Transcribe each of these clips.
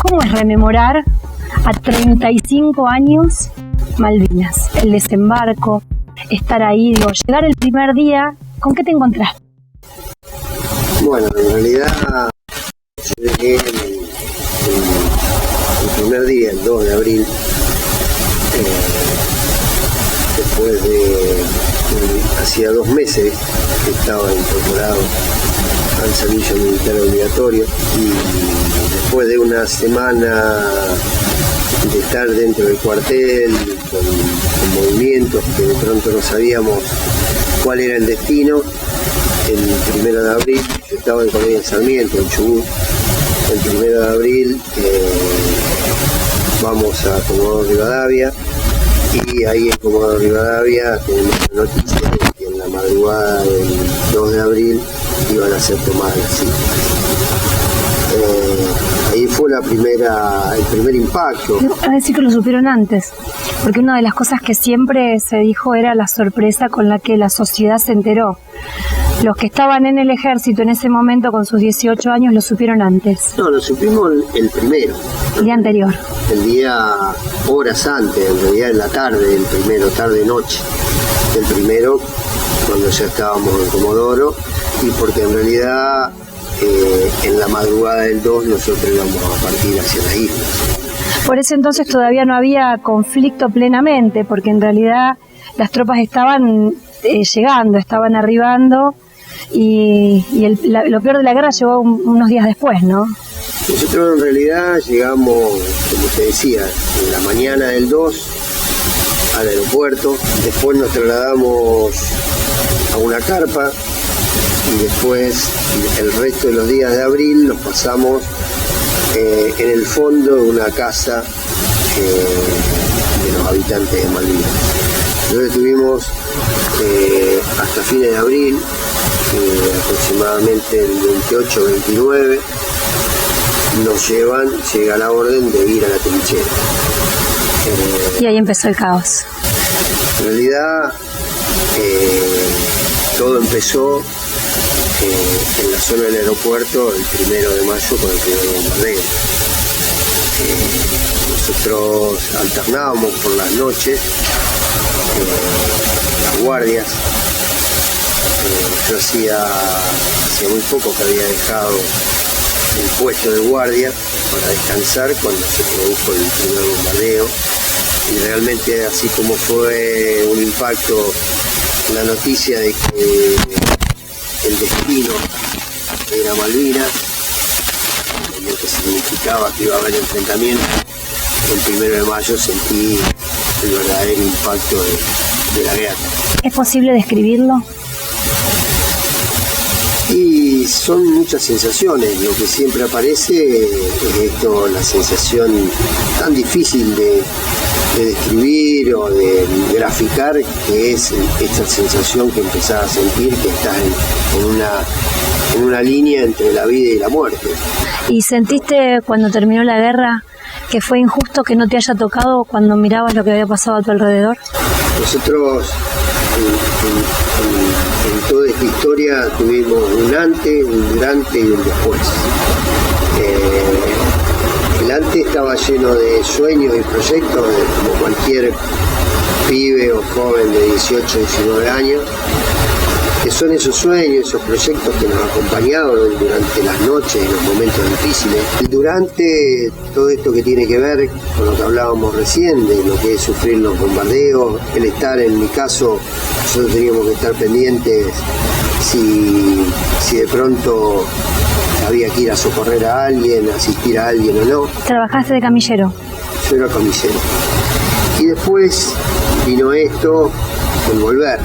¿Cómo es rememorar a 35 años Malvinas? El desembarco, estar ahí, digo, llegar el primer día, ¿con qué te encontraste? Bueno, en realidad yo llegué el primer día, el 2 de abril, después de hacía 2 meses que estaba incorporado al servicio militar obligatorio, y después de una semana de estar dentro del cuartel con movimientos que de pronto no sabíamos cuál era el destino, el 1 de abril, yo estaba en Colonia Sarmiento, en Chubut, el 1 de abril vamos a Comodoro Rivadavia, y ahí en Comodoro Rivadavia tenemos la noticia de que en la madrugada del 2 de abril iban a ser tomadas las citas. Ahí fue el primer impacto. A decir que lo supieron antes, porque una de las cosas que siempre se dijo era la sorpresa con la que la sociedad se enteró. Los que estaban en el ejército en ese momento con sus 18 años lo supieron antes. No, lo supimos el primero. El día anterior. El día, horas antes, en realidad en la tarde, el primero, tarde-noche. El primero, cuando ya estábamos en Comodoro, y porque en realidad en la madrugada del 2 nosotros íbamos a partir hacia la isla. Por eso entonces todavía no había conflicto plenamente, porque en realidad las tropas estaban llegando, estaban arribando, y lo peor de la guerra llegó unos días después, ¿no? Nosotros en realidad llegamos, como te decía, en la mañana del 2 al aeropuerto, después nos trasladamos a una carpa, y después el resto de los días de abril los pasamos en el fondo de una casa de los habitantes de Malvinas. Entonces estuvimos hasta fines de abril, aproximadamente el 28-29, llega la orden de ir a la trinchera. Y ahí empezó el caos. En realidad todo empezó en la zona del aeropuerto el 1 de mayo con el primer bombardeo. Nosotros alternábamos por las noches las guardias. Yo hacía muy poco que había dejado el puesto de guardia para descansar cuando se produjo el primer bombardeo, y realmente así como fue un impacto la noticia de que el destino era Malvinas, lo que significaba que iba a haber enfrentamiento, el 1 de mayo sentí el verdadero impacto de la guerra. ¿Es posible describirlo? Y son muchas sensaciones, lo que siempre aparece es esto, la sensación tan difícil de describir o de graficar, que es esta sensación que empezás a sentir que estás en una línea entre la vida y la muerte. ¿Y sentiste cuando terminó la guerra que fue injusto que no te haya tocado cuando mirabas lo que había pasado a tu alrededor? Nosotros en toda esta historia tuvimos un antes, un durante y un después. El antes estaba lleno de sueños y proyectos, como cualquier pibe o joven de 18, 19 años, que son esos sueños, esos proyectos que nos acompañaron durante las noches y los momentos difíciles. Y durante todo esto que tiene que ver con lo que hablábamos recién, de lo que es sufrir los bombardeos, el estar, en mi caso, nosotros teníamos que estar pendientes si de pronto había que ir a socorrer a alguien, asistir a alguien o no. ¿Trabajaste de camillero? Yo era camillero. Y después vino esto, el volver.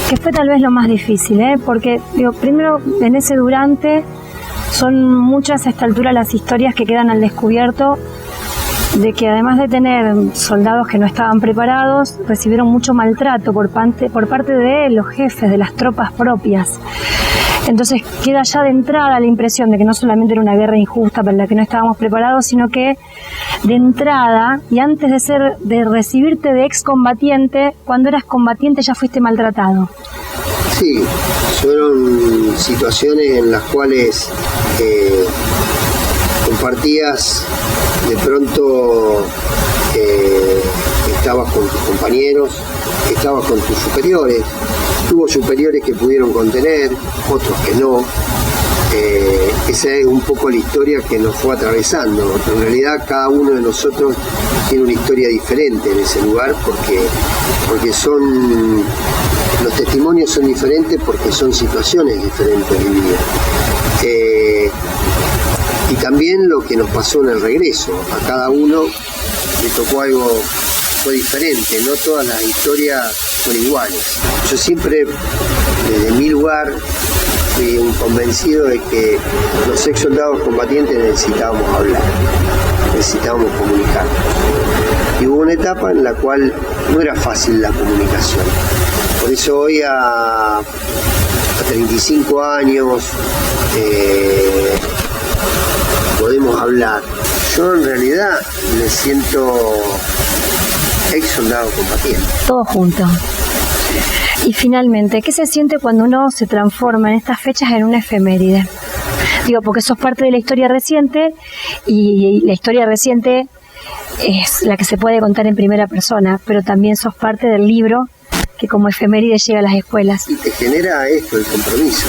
Que fue tal vez lo más difícil, porque primero en ese durante son muchas a esta altura las historias que quedan al descubierto de que además de tener soldados que no estaban preparados, recibieron mucho maltrato por parte de los jefes de las tropas propias. Entonces queda ya de entrada la impresión de que no solamente era una guerra injusta para la que no estábamos preparados, sino que de entrada, y antes de recibirte de excombatiente, cuando eras combatiente ya fuiste maltratado. Sí, fueron situaciones en las cuales compartías de pronto estabas con tus compañeros, estabas con tus superiores, tuvo superiores que pudieron contener, otros que no. Esa es un poco la historia que nos fue atravesando. En realidad cada uno de nosotros tiene una historia diferente en ese lugar porque los testimonios son diferentes porque son situaciones diferentes vividas. Y también lo que nos pasó en el regreso. A cada uno le tocó algo, fue diferente, no todas las historias son iguales. Yo siempre, desde mi lugar, fui un convencido de que los ex soldados combatientes necesitábamos hablar, necesitábamos comunicar. Y hubo una etapa en la cual no era fácil la comunicación. Por eso hoy a 35 años podemos hablar. Yo en realidad me siento ex soldado combatiente. Todo junto. Y finalmente, ¿qué se siente cuando uno se transforma en estas fechas en una efeméride? Digo, porque sos parte de la historia reciente y la historia reciente es la que se puede contar en primera persona, pero también sos parte del libro que como efeméride llega a las escuelas. Y te genera esto, el compromiso.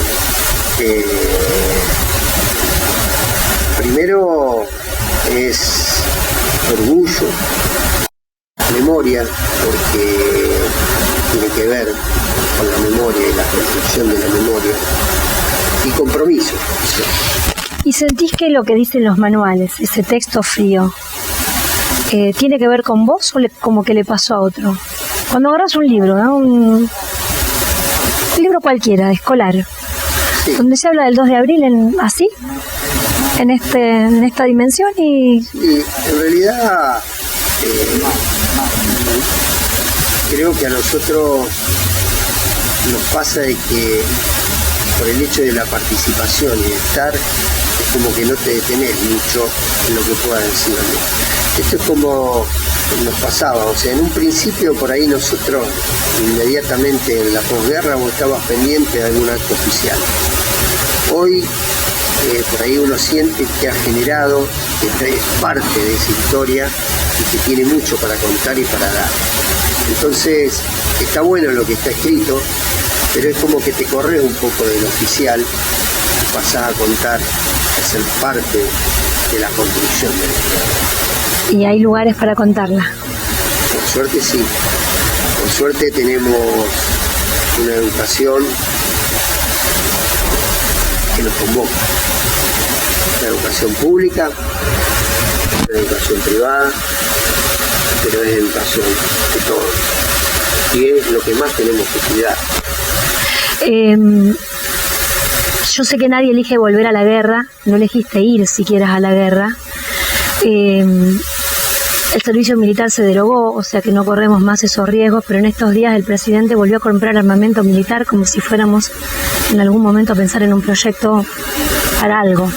Primero es orgullo, memoria, porque tiene que ver con la memoria y la construcción de la memoria, y compromiso. ¿Y sentís que lo que dicen los manuales, ese texto frío, tiene que ver con vos o como que le pasó a otro? Cuando agarras un libro, ¿no? Un libro cualquiera, escolar, sí, donde se habla del 2 de abril así, en esta dimensión y en realidad creo que a nosotros nos pasa de que por el hecho de la participación y de estar, es como que no te detenés mucho en lo que pueda decir. Esto es como nos pasaba, o sea, en un principio por ahí nosotros inmediatamente en la posguerra vos estabas pendiente de algún acto oficial. Hoy por ahí uno siente que ha generado, que es parte de esa historia y que tiene mucho para contar y para dar. Entonces está bueno lo que está escrito, pero es como que te corres un poco del oficial y pasás a contar, a ser parte de la construcción de la historia. ¿Y hay lugares para contarla? Por suerte sí. Por suerte tenemos una educación que nos convoca. Una educación pública, una educación privada, pero es educación de todos. Y es lo que más tenemos que cuidar. Yo sé que nadie elige volver a la guerra, no elegiste ir siquiera a la guerra. El servicio militar se derogó, o sea que no corremos más esos riesgos, pero en estos días el presidente volvió a comprar armamento militar como si fuéramos en algún momento a pensar en un proyecto para algo.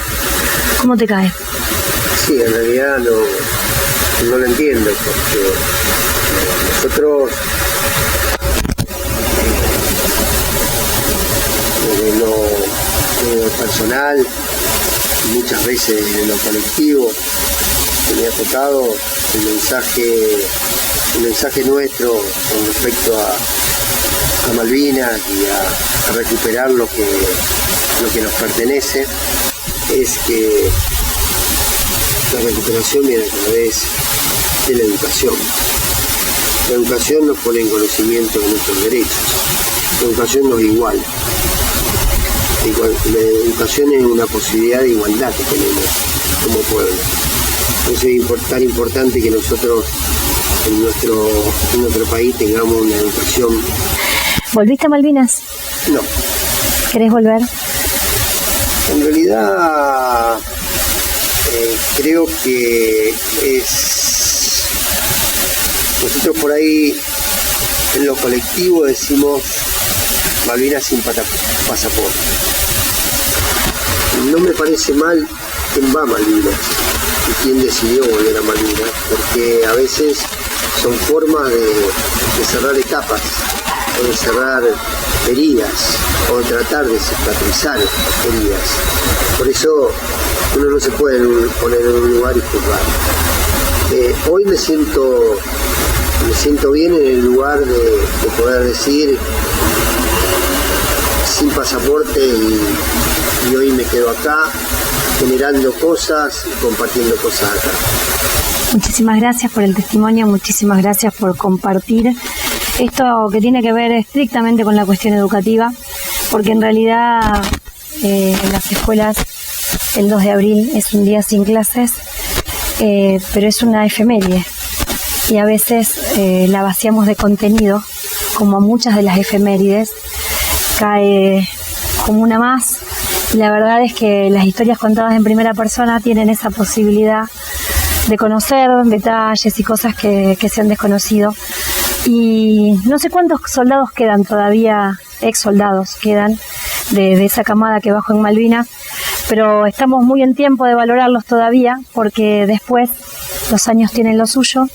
¿Cómo te cae? Sí, en realidad no lo entiendo, porque nosotros desde lo personal y muchas veces desde lo colectivo me ha tocado el mensaje nuestro con respecto a Malvinas y a recuperar lo que nos pertenece, es que la recuperación viene a través de la educación. La educación nos pone en conocimiento de nuestros derechos. La educación nos iguala. La educación es una posibilidad de igualdad que tenemos como pueblo. Entonces es tan importante que nosotros en nuestro país tengamos una educación. ¿Volviste a Malvinas? No. ¿Querés volver? En realidad creo que nosotros por ahí en lo colectivo decimos Malvinas sin pasaporte. No me parece mal quién va a Malvinas y quién decidió volver a Malvinas, porque a veces son formas de cerrar etapas o de cerrar heridas, o de tratar de cicatrizar heridas. Por eso uno no se puede poner en un lugar y juzgar. Hoy me siento bien en el lugar de poder decir sin pasaporte y hoy me quedo acá generando cosas y compartiendo cosas acá. Muchísimas gracias por el testimonio, muchísimas gracias por compartir esto que tiene que ver estrictamente con la cuestión educativa, porque en realidad en las escuelas el 2 de abril es un día sin clases, pero es una efeméride y a veces la vaciamos de contenido, como muchas de las efemérides, cae como una más. Y la verdad es que las historias contadas en primera persona tienen esa posibilidad de conocer detalles y cosas que se han desconocido. Y no sé cuántos soldados quedan todavía, ex soldados quedan de esa camada que bajó en Malvinas, pero estamos muy en tiempo de valorarlos todavía, porque después los años tienen lo suyo.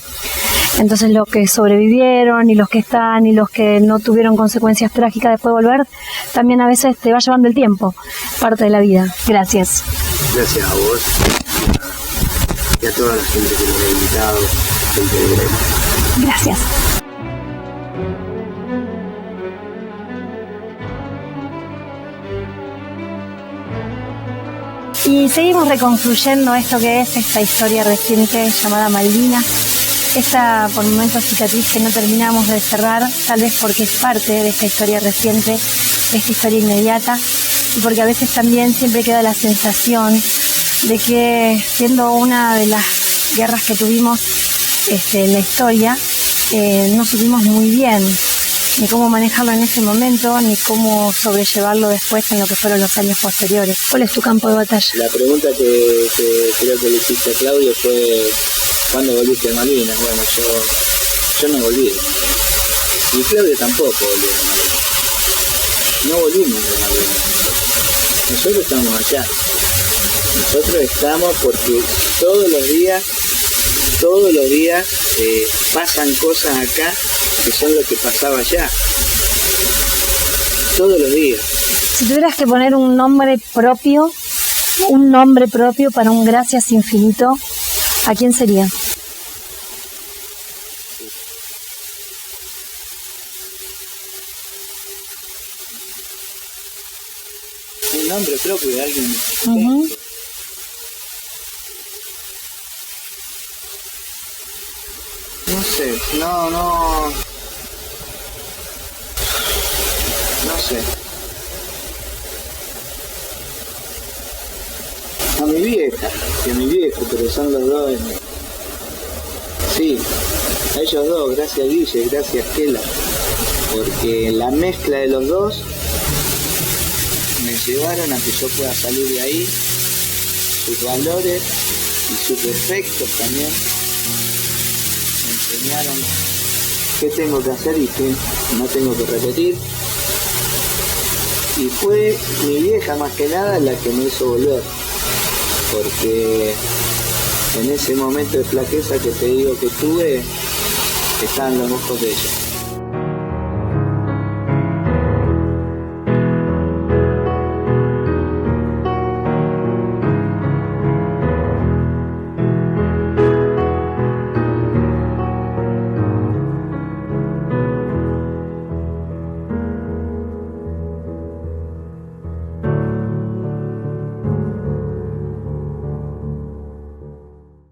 Entonces los que sobrevivieron y los que están y los que no tuvieron consecuencias trágicas después de volver, también a veces te va llevando el tiempo, parte de la vida. Gracias. Gracias a vos y a toda la gente que nos ha invitado, gente de Grema. Gracias. Y seguimos reconstruyendo esto que es esta historia reciente llamada Malvinas. Esta, por momentos, cicatriz que no terminamos de cerrar, tal vez porque es parte de esta historia reciente, de esta historia inmediata, y porque a veces también siempre queda la sensación de que, siendo una de las guerras que tuvimos en la historia, no supimos muy bien ni cómo manejarlo en ese momento, ni cómo sobrellevarlo después en lo que fueron los años posteriores. ¿Cuál es tu campo de batalla? La pregunta que creo que le hiciste a Claudio fue ¿cuándo volviste de Malvinas? Bueno, yo no volví. Y Claudio tampoco volvió de Malvinas. No volvimos de Malvinas. Nosotros estamos acá. Nosotros estamos porque todos los días pasan cosas acá que son lo que pasaba allá. Todos los días. Si tuvieras que poner un nombre propio para un gracias infinito, ¿a quién sería? Un nombre propio de alguien. Uh-huh. No sé, no sé. A mi vieja y a mi viejo, pero son los dos. Sí, a ellos dos, gracias Guille, gracias Kela, porque la mezcla de los dos me llevaron a que yo pueda salir de ahí, sus valores y sus defectos también. Me enseñaron qué tengo que hacer y qué no tengo que repetir. Y fue mi vieja más que nada la que me hizo volver, porque en ese momento de flaqueza que te digo que tuve, estaban los ojos de ella.